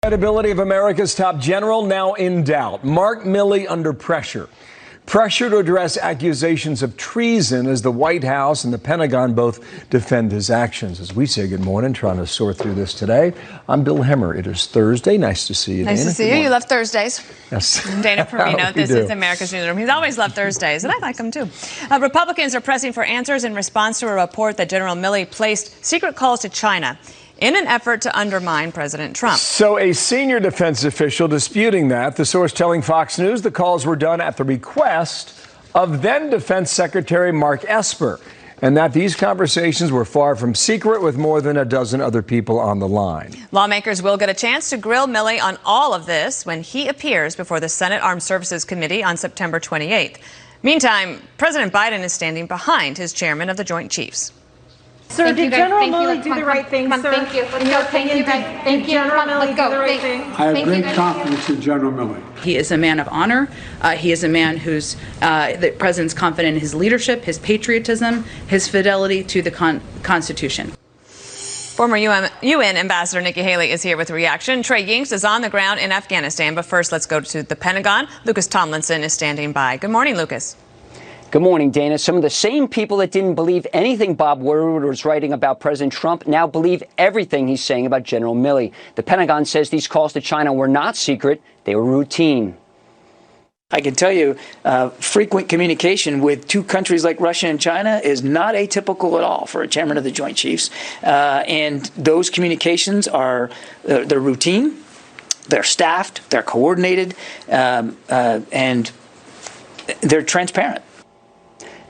Credibility of America's top general now in doubt. Mark Milley under pressure. Pressure to address accusations of treason as the White House and the Pentagon both defend his actions. As we say good morning, trying to sort through this today. I'm Bill Hemmer. It is Thursday. Nice to see you, Dana. Nice to see you. You love Thursdays. Yes. Dana Perino, this is America's Newsroom. He's always loved Thursdays, and I like them too. Republicans are pressing for answers in response to a report that General Milley placed secret calls to China in an effort to undermine President Trump. So a senior defense official disputing that, the source telling Fox News the calls were done at the request of then Defense Secretary Mark Esper, and that these conversations were far from secret with more than a dozen other people on the line. Lawmakers will get a chance to grill Milley on all of this when he appears before the Senate Armed Services Committee on September 28th. Meantime, President Biden is standing behind his chairman of the Joint Chiefs. Sir, did General Milley do the right thing, sir? Thank you. Let's go. Thank you, guys. Thank you. General Milley do the right thing. I have great confidence in General Milley. He is a man of honor. He is a man who's the president's confident in his leadership, his patriotism, his fidelity to the Constitution. Former UN Ambassador Nikki Haley is here with a reaction. Trey Yingst is on the ground in Afghanistan. But first, let's go to the Pentagon. Lucas Tomlinson is standing by. Good morning, Lucas. Good morning, Dana. Some of the same people that didn't believe anything Bob Woodward was writing about President Trump now believe everything he's saying about General Milley. The Pentagon says these calls to China were not secret. They were routine. I can tell you, frequent communication with two countries like Russia and China is not atypical at all for a chairman of the Joint Chiefs. And those communications are they're routine, they're staffed, they're coordinated, and they're transparent.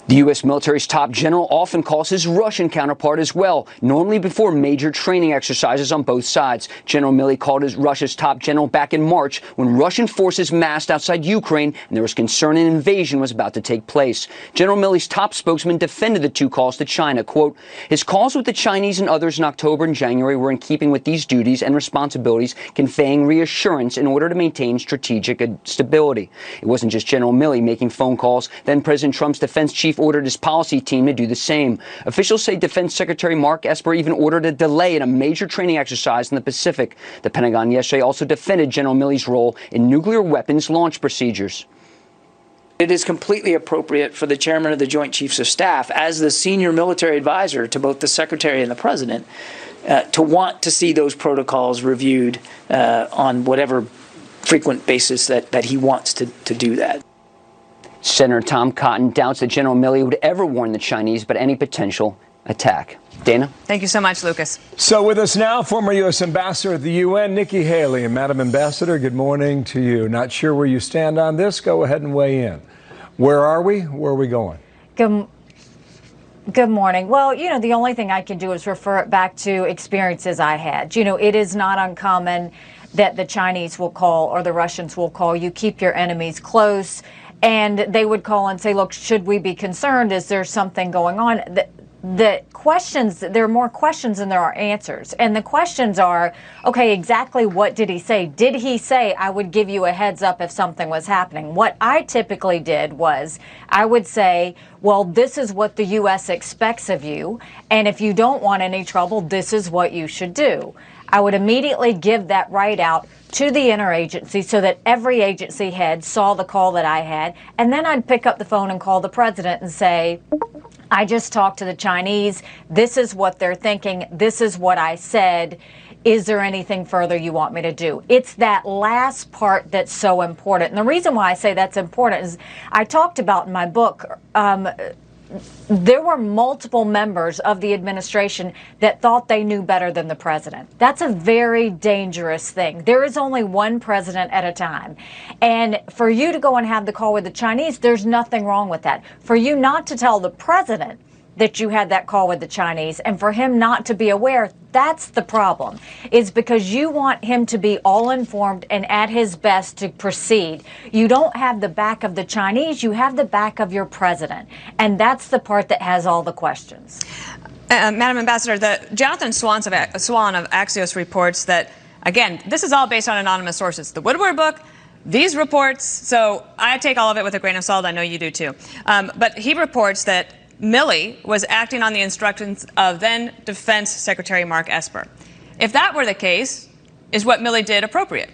The U.S. military's top general often calls his Russian counterpart as well, normally before major training exercises on both sides. General Milley called his Russia's top general back in March when Russian forces massed outside Ukraine and there was concern an invasion was about to take place. General Milley's top spokesman defended the two calls to China. Quote, his calls with the Chinese and others in October and January were in keeping with these duties and responsibilities, conveying reassurance in order to maintain strategic stability. It wasn't just General Milley making phone calls. Then President Trump's defense chief ordered his policy team to do the same. Officials say Defense Secretary Mark Esper even ordered a delay in a major training exercise in the Pacific. The Pentagon yesterday also defended General Milley's role in nuclear weapons launch procedures. It is completely appropriate for the chairman of the Joint Chiefs of Staff, as the senior military advisor to both the secretary and the president, to want to see those protocols reviewed on whatever frequent basis that he wants to do that. Senator Tom Cotton doubts that General Milley would ever warn the Chinese about any potential attack. Dana? Thank you so much, Lucas. So with us now, former U.S. Ambassador at the UN, Nikki Haley. And Madam Ambassador, good morning to you. Not sure where you stand on this. Go ahead and weigh in. Where are we? Where are we going? Good morning. Well, the only thing I can do is refer it back to experiences I had. It is not uncommon that the Chinese will call or the Russians will call. You keep your enemies close. And they would call and say, look, should we be concerned? Is there something going on? The questions, there are more questions than there are answers. And the questions are, okay, exactly what did he say? Did he say, I would give you a heads up if something was happening? What I typically did was I would say, well, this is what the U.S. expects of you. And if you don't want any trouble, this is what you should do. I would immediately give that right out to the interagency so that every agency head saw the call that I had. And then I'd pick up the phone and call the president and say, I just talked to the Chinese. This is what they're thinking. This is what I said. Is there anything further you want me to do? It's that last part that's so important. And the reason why I say that's important is I talked about in my book, there were multiple members of the administration that thought they knew better than the president. That's a very dangerous thing. There is only one president at a time. And for you to go and have the call with the Chinese, there's nothing wrong with that. For you not to tell the president that you had that call with the Chinese and for him not to be aware, that's the problem, is because you want him to be all informed and at his best to proceed. You don't have the back of the Chinese, you have the back of your president. And that's the part that has all the questions. Madam Ambassador, Jonathan Swan of Axios reports that, again, this is all based on anonymous sources. The Woodward book, these reports, so I take all of it with a grain of salt. I know you do too. But he reports that Milley was acting on the instructions of then Defense Secretary Mark Esper. If that were the case, is what Milley did appropriate?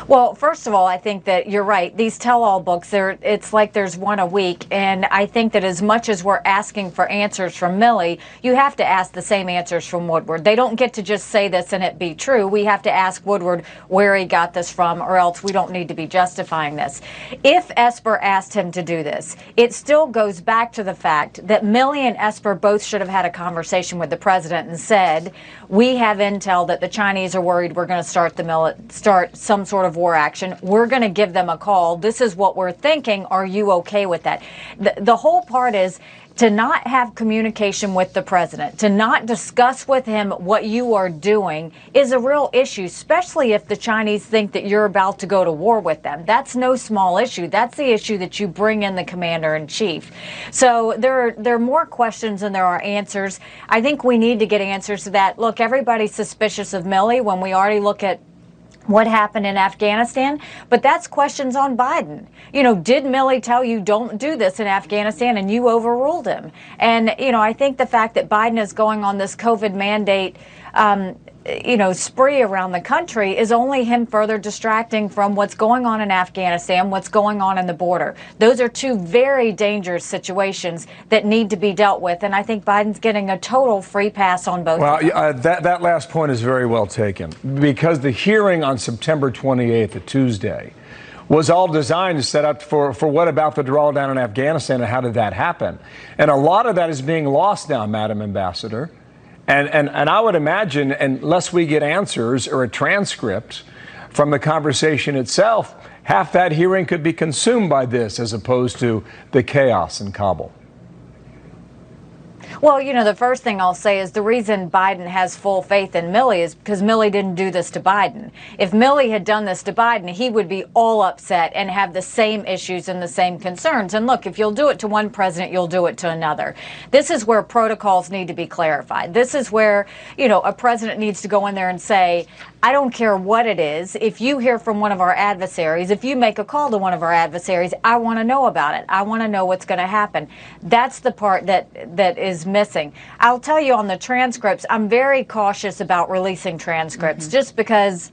Well, first of all, I think that you're right. These tell-all books, it's like there's one a week. And I think that as much as we're asking for answers from Milley, you have to ask the same answers from Woodward. They don't get to just say this and it be true. We have to ask Woodward where he got this from, or else we don't need to be justifying this. If Esper asked him to do this, it still goes back to the fact that Milley and Esper both should have had a conversation with the president and said, we have intel that the Chinese are worried we're going to start some sort of war action. We're going to give them a call. This is what we're thinking. Are you okay with that? The whole part is to not have communication with the president, to not discuss with him what you are doing is a real issue, especially if the Chinese think that you're about to go to war with them. That's no small issue. That's the issue that you bring in the commander-in-chief. So there are more questions than there are answers. I think we need to get answers to that. Look, everybody's suspicious of Milley when we already look at what happened in Afghanistan, but that's questions on Biden. You know, did Milley tell you don't do this in Afghanistan and you overruled him? And, you know, I think the fact that Biden is going on this COVID mandate, spree around the country is only him further distracting from what's going on in Afghanistan, what's going on in the border. Those are two very dangerous situations that need to be dealt with. And I think Biden's getting a total free pass on both of them. Well, that last point is very well taken, because the hearing on September 28th, a Tuesday, was all designed to set up for what about the drawdown in Afghanistan and how did that happen? And a lot of that is being lost now, Madam Ambassador. And I would imagine, unless we get answers or a transcript from the conversation itself, half that hearing could be consumed by this as opposed to the chaos in Kabul. Well, you know, the first thing I'll say is the reason Biden has full faith in Milley is because Milley didn't do this to Biden. If Milley had done this to Biden, he would be all upset and have the same issues and the same concerns. And look, if you'll do it to one president, you'll do it to another. This is where protocols need to be clarified. This is where, you know, a president needs to go in there and say, I don't care what it is. If you hear from one of our adversaries, if you make a call to one of our adversaries, I want to know about it. I want to know what's going to happen. That's the part that is missing. I'll tell you on the transcripts, I'm very cautious about releasing transcripts just because,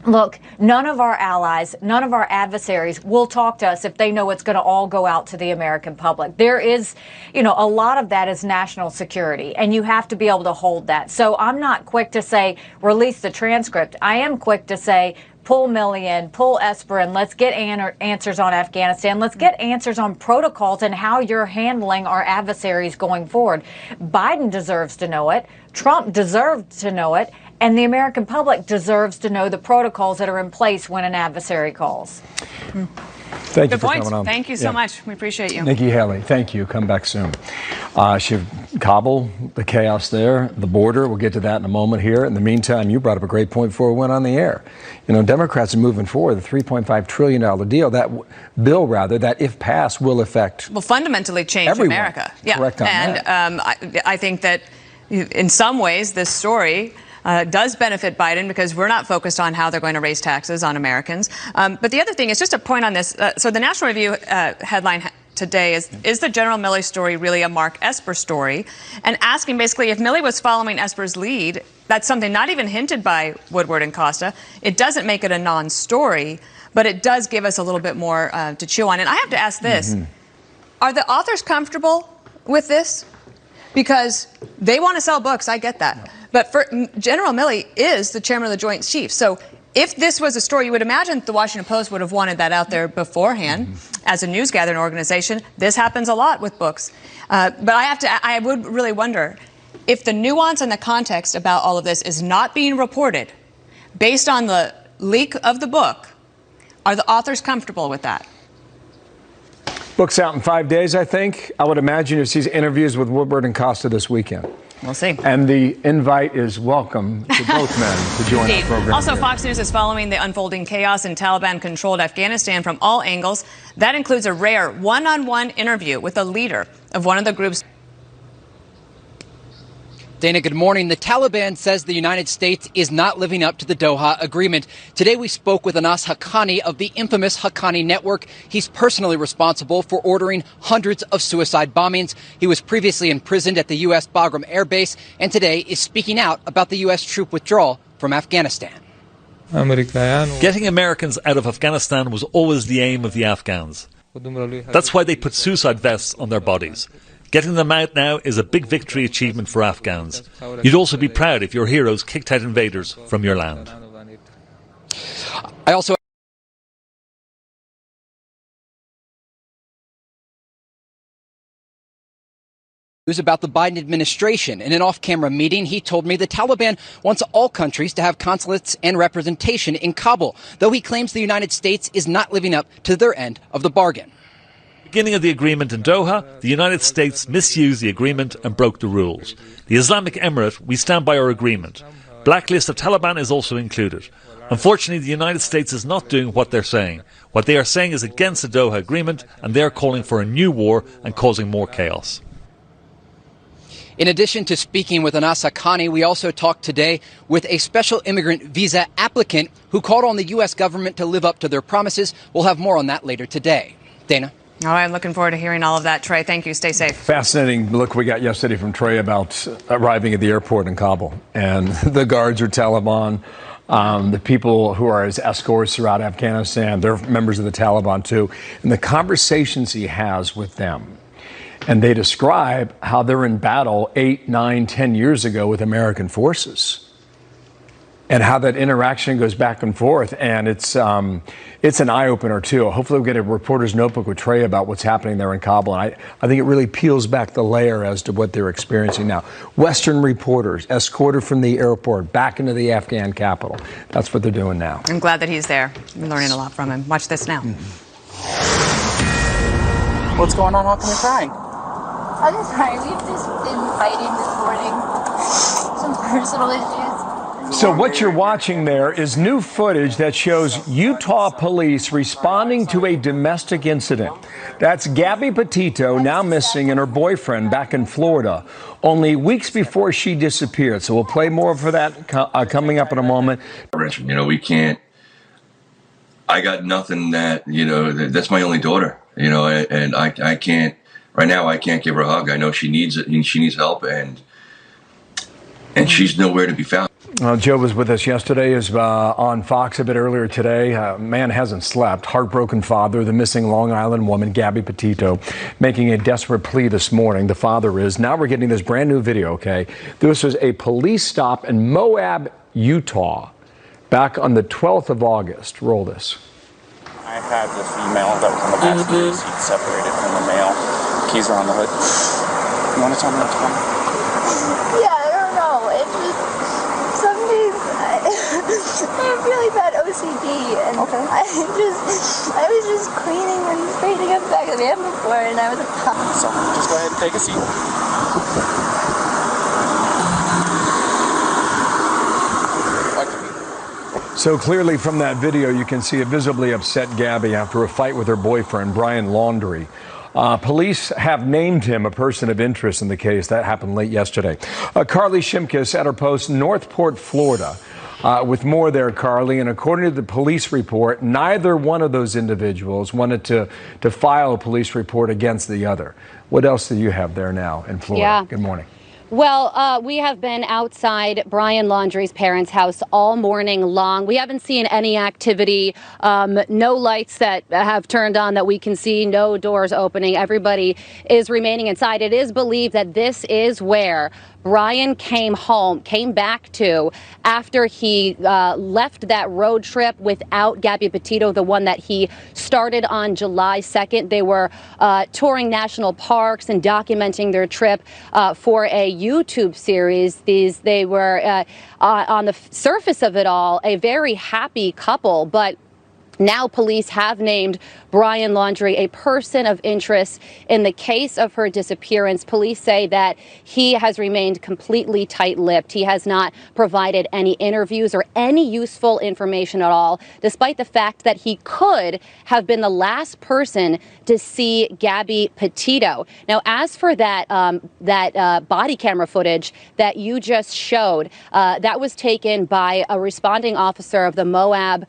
look, none of our allies, none of our adversaries will talk to us if they know it's going to all go out to the American public. There is, you know, a lot of that is national security, and you have to be able to hold that. So I'm not quick to say release the transcript. I am quick to say pull Milley in, pull Esper in, let's get answers on Afghanistan. Let's get answers on protocols and how you're handling our adversaries going forward. Biden deserves to know it. Trump deserved to know it. And the American public deserves to know the protocols that are in place when an adversary calls. Thank you for coming on. Thank you so much. We appreciate you. Nikki Haley, thank you. Come back soon. Kabul, the chaos there, the border. We'll get to that in a moment here. In the meantime, you brought up a great point before we went on the air. You know, Democrats are moving forward the $3.5 trillion deal. That bill, that if passed, will affect fundamentally change everyone. America. Yeah, correct on that. I think that in some ways this story does benefit Biden because we're not focused on how they're going to raise taxes on Americans. But the other thing is just a point on this. So the National Review headline today is the General Milley story really a Mark Esper story? And asking basically if Milley was following Esper's lead, that's something not even hinted by Woodward and Costa. It doesn't make it a non-story, but it does give us a little bit more to chew on. And I have to ask this. Are the authors comfortable with this? Because they want to sell books, I get that. But General Milley is the chairman of the Joint Chiefs. So if this was a story, you would imagine the Washington Post would have wanted that out there beforehand as a news gathering organization. This happens a lot with books. But I would really wonder if the nuance and the context about all of this is not being reported based on the leak of the book. Are the authors comfortable with that? Book's out in 5 days, I think. I would imagine you'll see interviews with Woodward and Costa this weekend. We'll see. And the invite is welcome to both men to join our program. Also, here. Fox News is following the unfolding chaos in Taliban-controlled Afghanistan from all angles. That includes a rare one-on-one interview with a leader of one of the groups. Dana, good morning. The Taliban says the United States is not living up to the Doha Agreement. Today we spoke with Anas Haqqani of the infamous Haqqani Network. He's personally responsible for ordering hundreds of suicide bombings. He was previously imprisoned at the U.S. Bagram Air Base and today is speaking out about the U.S. troop withdrawal from Afghanistan. Getting Americans out of Afghanistan was always the aim of the Afghans. That's why they put suicide vests on their bodies. Getting them out now is a big victory achievement for Afghans. You'd also be proud if your heroes kicked out invaders from your land. I also news about the Biden administration. In an off-camera meeting, he told me the Taliban wants all countries to have consulates and representation in Kabul, though he claims the United States is not living up to their end of the bargain. Beginning of the agreement in Doha, the United States misused the agreement and broke the rules. The Islamic Emirate, we stand by our agreement. Blacklist of Taliban is also included. Unfortunately, the United States is not doing what they're saying. What they are saying is against the Doha Agreement, and they are calling for a new war and causing more chaos. In addition to speaking with Anas Haqqani, we also talked today with a special immigrant visa applicant who called on the U.S. government to live up to their promises. We'll have more on that later today. Dana? All right, I'm looking forward to hearing all of that, Trey. Thank you. Stay safe. Fascinating look we got yesterday from Trey about arriving at the airport in Kabul. And the guards are Taliban. The people who are his escorts throughout Afghanistan, they're members of the Taliban too. And the conversations he has with them. And they describe how they're in battle 8, 9, 10 years ago with American forces. And how that interaction goes back and forth. And it's an eye-opener, too. Hopefully we'll get a reporter's notebook with Trey about what's happening there in Kabul. And I think it really peels back the layer as to what they're experiencing now. Western reporters escorted from the airport back into the Afghan capital. That's what they're doing now. I'm glad that he's there. I'm learning a lot from him. Watch this now. What's going on? How come you're crying? I'm sorry, we've just been fighting this morning. Some personal issues. So what you're watching there is new footage that shows Utah police responding to a domestic incident. That's Gabby Petito, now missing, and her boyfriend back in Florida, only weeks before she disappeared. So we'll play more for that coming up in a moment. You know, we can't, I got nothing that, you know, that's my only daughter, you know, and I can't, right now I can't give her a hug. I know she needs it and she needs help, and she's nowhere to be found. Joe was with us yesterday, is on Fox a bit earlier today. Man hasn't slept. Heartbroken father, the missing Long Island woman, Gabby Petito, making a desperate plea this morning. The father is. Now we're getting this brand new video, okay? This was a police stop in Moab, Utah, back on the 12th of August. Roll this. I had the female that was on the passenger seat separated from the male. Keys are on the hood. You want to tell me what's going on? Yeah, I don't know. It's just, some days I have really bad OCD, and okay. I was just cleaning and straightening up the back of the van before, and I was like, So just go ahead and take a seat. So clearly from that video, you can see a visibly upset Gabby after a fight with her boyfriend, Brian Laundrie. Police have named him a person of interest in the case. That happened late yesterday. Carly Shimkus at her post, Northport, Florida. With more there, Carly. And according to the police report, neither one of those individuals wanted to file a police report against the other. What else do you have there now in Florida? Yeah. Good morning. Well, we have been outside Brian Laundrie's parents' house all morning long. We haven't seen any activity, no lights that have turned on that we can see, no doors opening. Everybody is remaining inside. It is believed that this is where Brian came back to after he left that road trip without Gabby Petito, the one that he started on July 2nd. They were touring national parks and documenting their trip for a YouTube series. They were on the surface of it all a very happy couple, but Now police have named Brian Laundrie a person of interest in the case of her disappearance. Police say that he has remained completely tight-lipped. He has not provided any interviews or any useful information at all, despite the fact that he could have been the last person to see Gabby Petito. Now, as for that body camera footage that you just showed, that was taken by a responding officer of the Moab,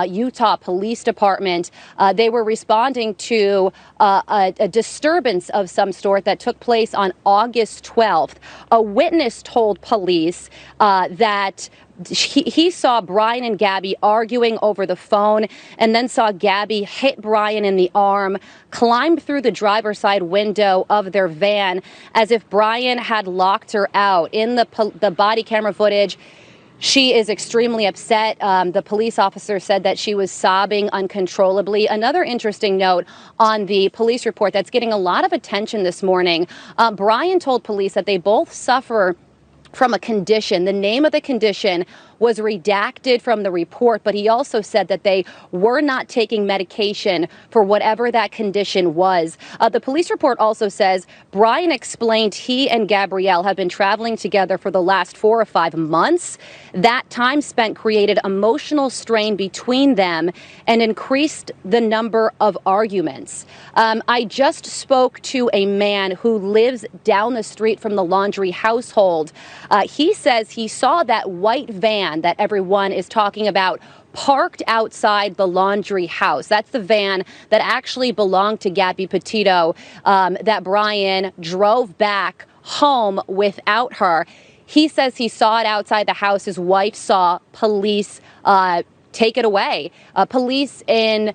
Utah Police Department. They were responding to a disturbance of some sort that took place on August 12th. A witness told police that he saw Brian and Gabby arguing over the phone and then saw Gabby hit Brian in the arm, climb through the driver's side window of their van as if Brian had locked her out. In the body camera footage, she is extremely upset. The police officer said that she was sobbing uncontrollably. Another interesting note on the police report that's getting a lot of attention this morning, Brian told police that they both suffer from a condition. The name of the condition was redacted from the report, but he also said that they were not taking medication for whatever that condition was. The police report also says Brian explained he and Gabrielle have been traveling together for the last 4 or 5 months. That time spent created emotional strain between them and increased the number of arguments. I just spoke to a man who lives down the street from the Laundrie household. He says he saw that white van that everyone is talking about parked outside the Laundrie house. That's the van that actually belonged to Gabby Petito, that Brian drove back home without her. He says he saw it outside the house. His wife saw police take it away. Police in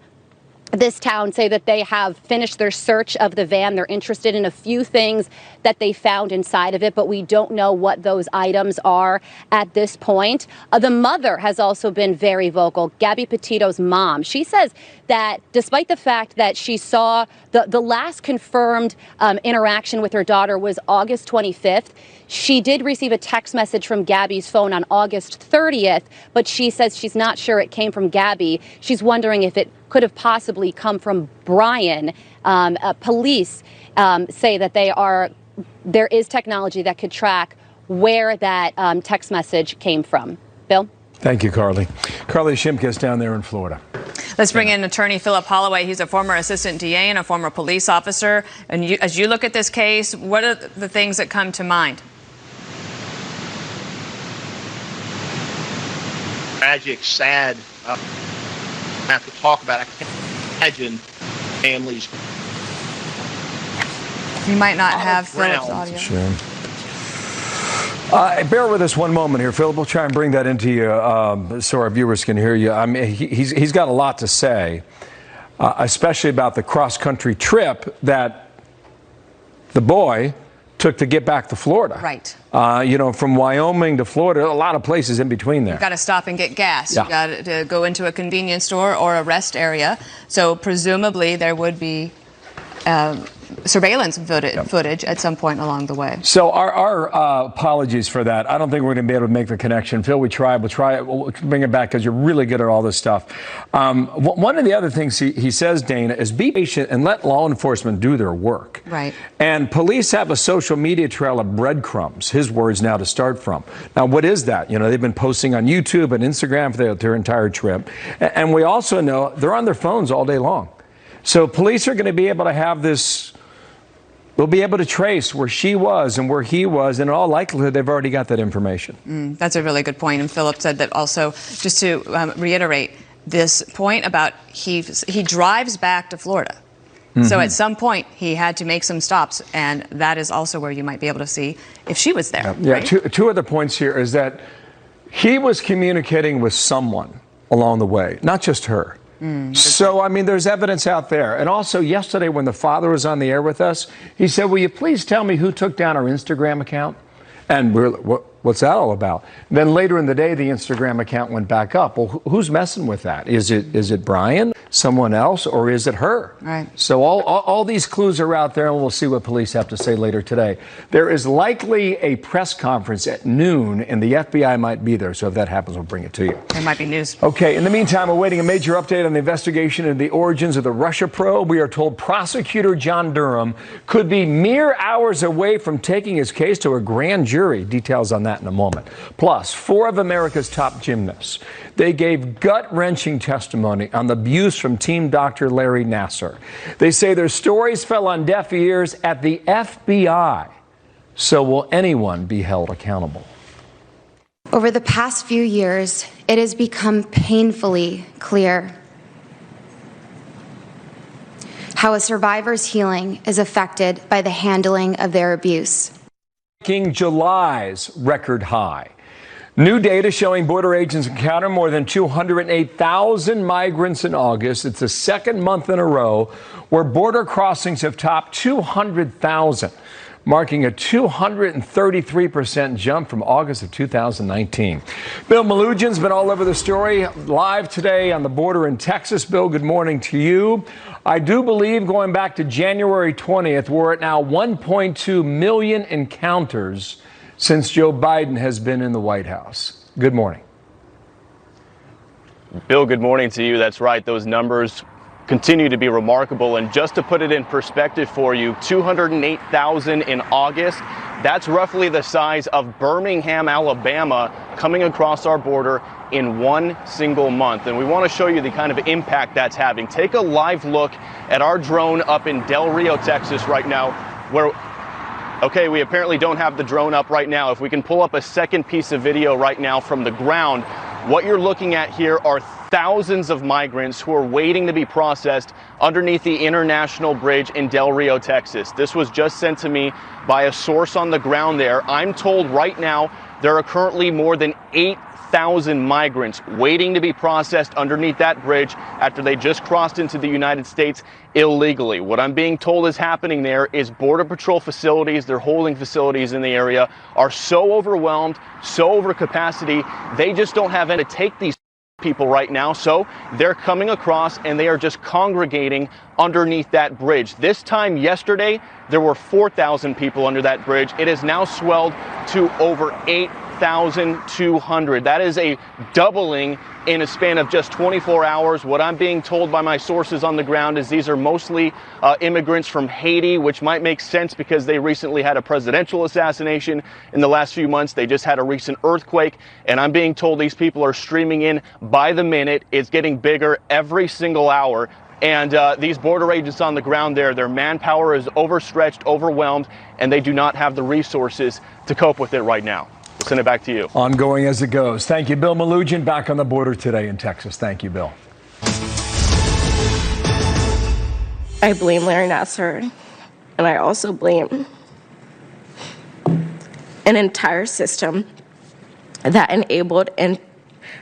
this town say that they have finished their search of the van. They're interested in a few things that they found inside of it, but we don't know what those items are at this point. The mother has also been very vocal, Gabby Petito's mom. She says that despite the fact that she saw the last confirmed interaction with her daughter was August 25th, she did receive a text message from Gabby's phone on August 30th, but she says she's not sure it came from Gabby. She's wondering if it could have possibly come from Brian. Police say that there is technology that could track where that text message came from. Bill? Thank you, Carly. Carly Shimkus down there in Florida. Let's bring in attorney Philip Holloway. He's a former assistant DA and a former police officer. And as you look at this case, what are the things that come to mind? Tragic, sad. I have to talk about it. I can't imagine families. You might not have Philip's audio. Sure. Bear with us one moment here, Philip. We'll try and bring that into you so our viewers can hear you. I mean, he's got a lot to say, especially about the cross-country trip that the boy took to get back to Florida. Right. You know, from Wyoming to Florida, a lot of places in between there. You've got to stop and get gas. Yeah. You've got to go into a convenience store or a rest area. So presumably there would be surveillance footage at some point along the way. So our apologies for that. I don't think we're going to be able to make the connection. Phil, we tried. We'll bring it back because you're really good at all this stuff. One of the other things he says, Dana, is be patient and let law enforcement do their work. Right. And police have a social media trail of breadcrumbs, his words now, to start from. Now, what is that? You know, they've been posting on YouTube and Instagram for their entire trip. And we also know they're on their phones all day long. So police are going to be able to have this. They'll be able to trace where she was and where he was, and in all likelihood, they've already got that information. That's a really good point. And Philip said that also, just to reiterate this point about he drives back to Florida. So at some point, he had to make some stops, and that is also where you might be able to see if she was there. Yeah. Right? Two other points here is that he was communicating with someone along the way, not just her. So, I mean, there's evidence out there. And also, yesterday when the father was on the air with us, he said, will you please tell me who took down our Instagram account? And we're like, what's that all about? Then later in the day, the Instagram account went back up. Well, who's messing with that? Is it Brian? someone else, or is it her? Right. So all these clues are out there, and we'll see what police have to say later today. There is likely a press conference at noon, and the FBI might be there. So if that happens, we'll bring it to you. There might be news. Okay, in the meantime, awaiting a major update on the investigation into the origins of the Russia probe. We are told prosecutor John Durham could be mere hours away from taking his case to a grand jury. Details on that in a moment. Plus, 4 of America's top gymnasts. They gave gut-wrenching testimony on the abuse from team doctor Larry Nassar. They say their stories fell on deaf ears at the FBI. So will anyone be held accountable? Over the past few years, it has become painfully clear how a survivor's healing is affected by the handling of their abuse. Making July's record high. New data showing border agents encountered more than 208,000 migrants in August. It's the second month in a row where border crossings have topped 200,000, marking a 233% jump from August of 2019. Bill Melugion's been all over the story, live today on the border in Texas. Bill, good morning to you. I do believe going back to January 20th, we're at now 1.2 million encounters since Joe Biden has been in the White House. Good morning. Bill, good morning to you. That's right. Those numbers continue to be remarkable. And just to put it in perspective for you, 208,000 in August. That's roughly the size of Birmingham, Alabama, coming across our border in one single month. And we want to show you the kind of impact that's having. Take a live look at our drone up in Del Rio, Texas right now, where okay, we apparently don't have the drone up right now. If we can pull up a second piece of video right now from the ground, what you're looking at here are thousands of migrants who are waiting to be processed underneath the International Bridge in Del Rio, Texas. This was just sent to me by a source on the ground there. I'm told right now there are currently more than 8,000 migrants waiting to be processed underneath that bridge after they just crossed into the United States illegally. What I'm being told is happening there is Border Patrol facilities, their holding facilities in the area, are so overwhelmed, so over capacity, they just don't have any to take these people right now. So they're coming across and they are just congregating underneath that bridge. This time yesterday, there were 4,000 people under that bridge. It has now swelled to over 8,200. That is a doubling in a span of just 24 hours. What I'm being told by my sources on the ground is these are mostly immigrants from Haiti, which might make sense because they recently had a presidential assassination in the last few months. They just had a recent earthquake, and I'm being told these people are streaming in by the minute. It's getting bigger every single hour. And these border agents on the ground there, their manpower is overstretched, overwhelmed, and they do not have the resources to cope with it right now. We'll send it back to you. Ongoing as it goes. Thank you, Bill Melugian, back on the border today in Texas. Thank you, Bill. I blame Larry Nassar, and I also blame an entire system that enabled and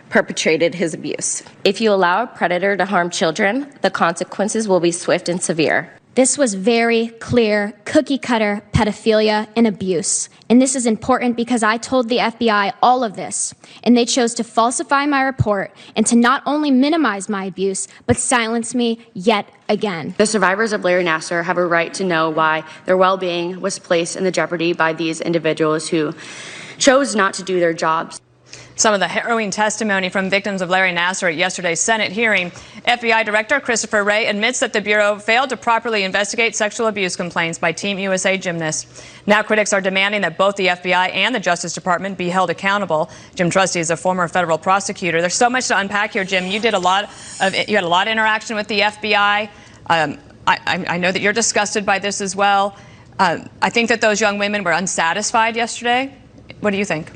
perpetrated his abuse. If you allow a predator to harm children, the consequences will be swift and severe. This was very clear cookie-cutter pedophilia and abuse. And this is important because I told the FBI all of this, and they chose to falsify my report and to not only minimize my abuse, but silence me yet again. The survivors of Larry Nassar have a right to know why their well-being was placed in the jeopardy by these individuals who chose not to do their jobs. Some of the harrowing testimony from victims of Larry Nassar at yesterday's Senate hearing. FBI Director Christopher Wray admits that the Bureau failed to properly investigate sexual abuse complaints by Team USA gymnasts. Now critics are demanding that both the FBI and the Justice Department be held accountable. Jim Trusty is a former federal prosecutor. There's so much to unpack here, Jim. You had a lot of interaction with the FBI. I know that you're disgusted by this as well. I think that those young women were unsatisfied yesterday. What do you think?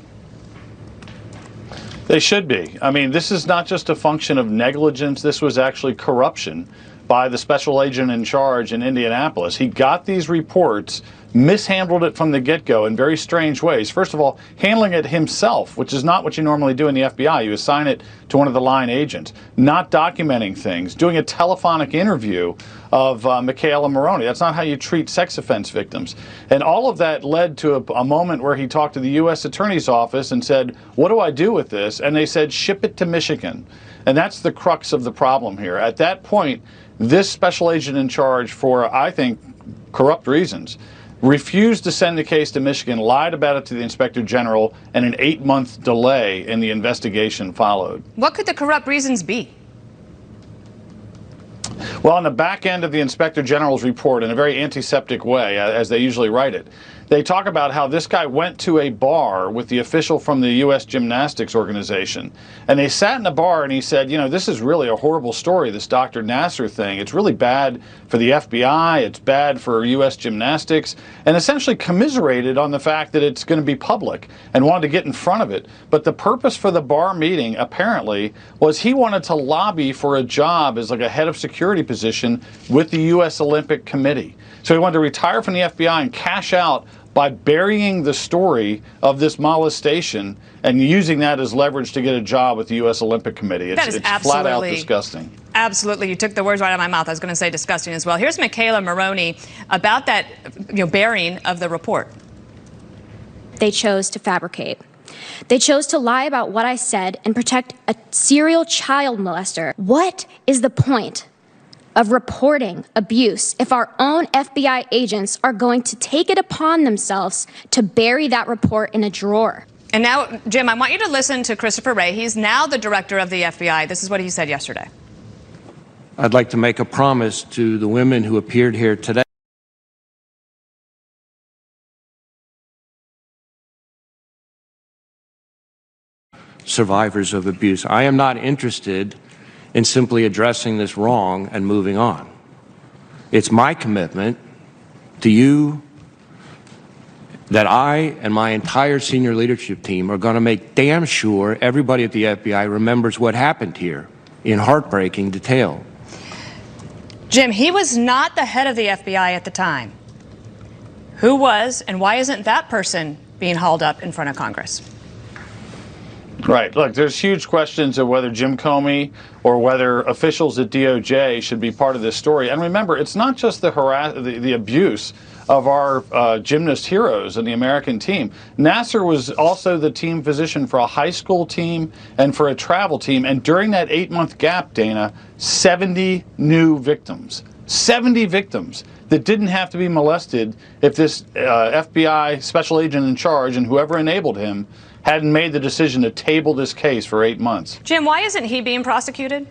They should be. I mean, this is not just a function of negligence. This was actually corruption by the special agent in charge in Indianapolis. He got these reports mishandled it from the get-go in very strange ways. First of all, handling it himself, which is not what you normally do in the FBI. You assign it to one of the line agents. Not documenting things, doing a telephonic interview of Michaela Maroney. That's not how you treat sex offense victims. And all of that led to a moment where he talked to the U.S. Attorney's Office and said, what do I do with this? And they said, ship it to Michigan. And that's the crux of the problem here. At that point, this special agent in charge, for, I think, corrupt reasons, refused to send the case to Michigan, lied about it to the Inspector General, and an 8-month delay in the investigation followed. What could the corrupt reasons be? Well, on the back end of the Inspector General's report, in a very antiseptic way, as they usually write it, they talk about how this guy went to a bar with the official from the U.S. Gymnastics Organization. And they sat in the bar and he said, you know, this is really a horrible story, this Dr. Nasser thing. It's really bad for the FBI. It's bad for U.S. Gymnastics. And essentially commiserated on the fact that it's going to be public and wanted to get in front of it. But the purpose for the bar meeting, apparently, was he wanted to lobby for a job as like a head of security position with the U.S. Olympic Committee. So he wanted to retire from the FBI and cash out by burying the story of this molestation and using that as leverage to get a job with the U.S. Olympic Committee. It's flat out disgusting. Absolutely. You took the words right out of my mouth. I was going to say disgusting as well. Here's Michaela Maroney about that burying of the report. They chose to fabricate. They chose to lie about what I said and protect a serial child molester. What is the point of reporting abuse if our own FBI agents are going to take it upon themselves to bury that report in a drawer? And now, Jim, I want you to listen to Christopher Wray. He's now the director of the FBI. This is what he said yesterday. I'd like to make a promise to the women who appeared here today. Survivors of abuse. I am not interested in simply addressing this wrong and moving on. It's my commitment to you that I and my entire senior leadership team are going to make damn sure everybody at the FBI remembers what happened here in heartbreaking detail. Jim, he was not the head of the FBI at the time. Who was, and why isn't that person being hauled up in front of Congress? Right. Look, there's huge questions of whether Jim Comey or whether officials at DOJ should be part of this story. And remember, it's not just the abuse of our gymnast heroes and the American team. Nasser was also the team physician for a high school team and for a travel team. And during that 8-month gap, Dana, 70 new victims. 70 victims that didn't have to be molested if this FBI special agent in charge and whoever enabled him hadn't made the decision to table this case for 8 months. Jim, why isn't he being prosecuted?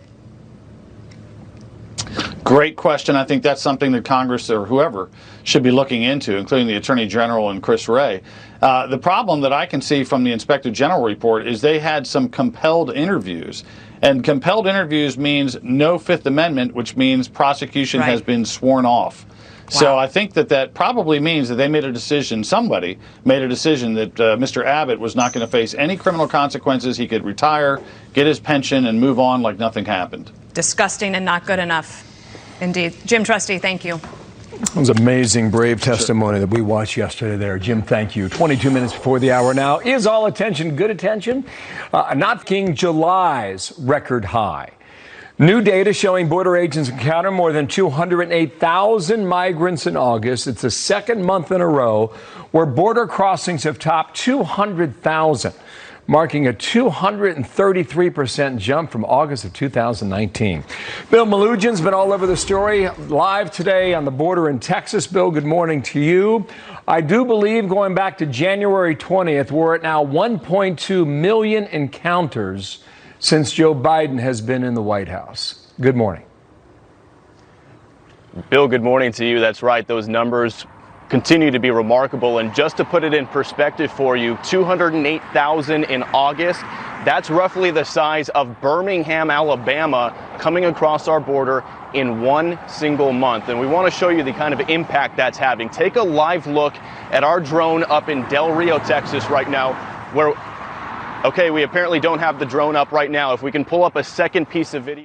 Great question. I think that's something that Congress or whoever should be looking into, including the Attorney General and Chris Wray. The problem that I can see from the Inspector General report is they had some compelled interviews. And compelled interviews means no Fifth Amendment, which means prosecution has been sworn off. Wow. So I think that probably means that they made a decision, somebody made a decision that Mr. Abbott was not going to face any criminal consequences. He could retire, get his pension, and move on like nothing happened. Disgusting and not good enough. Indeed. Jim Trusty, thank you. It was amazing, brave testimony that we watched yesterday there. Jim, thank you. 22 minutes before the hour now. Is all attention good attention? Not King July's record high. New data showing border agents encountered more than 208,000 migrants in August. It's the second month in a row where border crossings have topped 200,000, marking a 233% jump from August of 2019. Bill Malugian's been all over the story, live today on the border in Texas. Bill, good morning to you. I do believe going back to January 20th, we're at now 1.2 million encounters since Joe Biden has been in the White House. Good morning. Bill, good morning to you. That's right. Those numbers continue to be remarkable. And just to put it in perspective for you, 208,000 in August. That's roughly the size of Birmingham, Alabama, coming across our border in one single month. And we want to show you the kind of impact that's having. Take a live look at our drone up in Del Rio, Texas right now, where, okay, we apparently don't have the drone up right now. If we can pull up a second piece of video.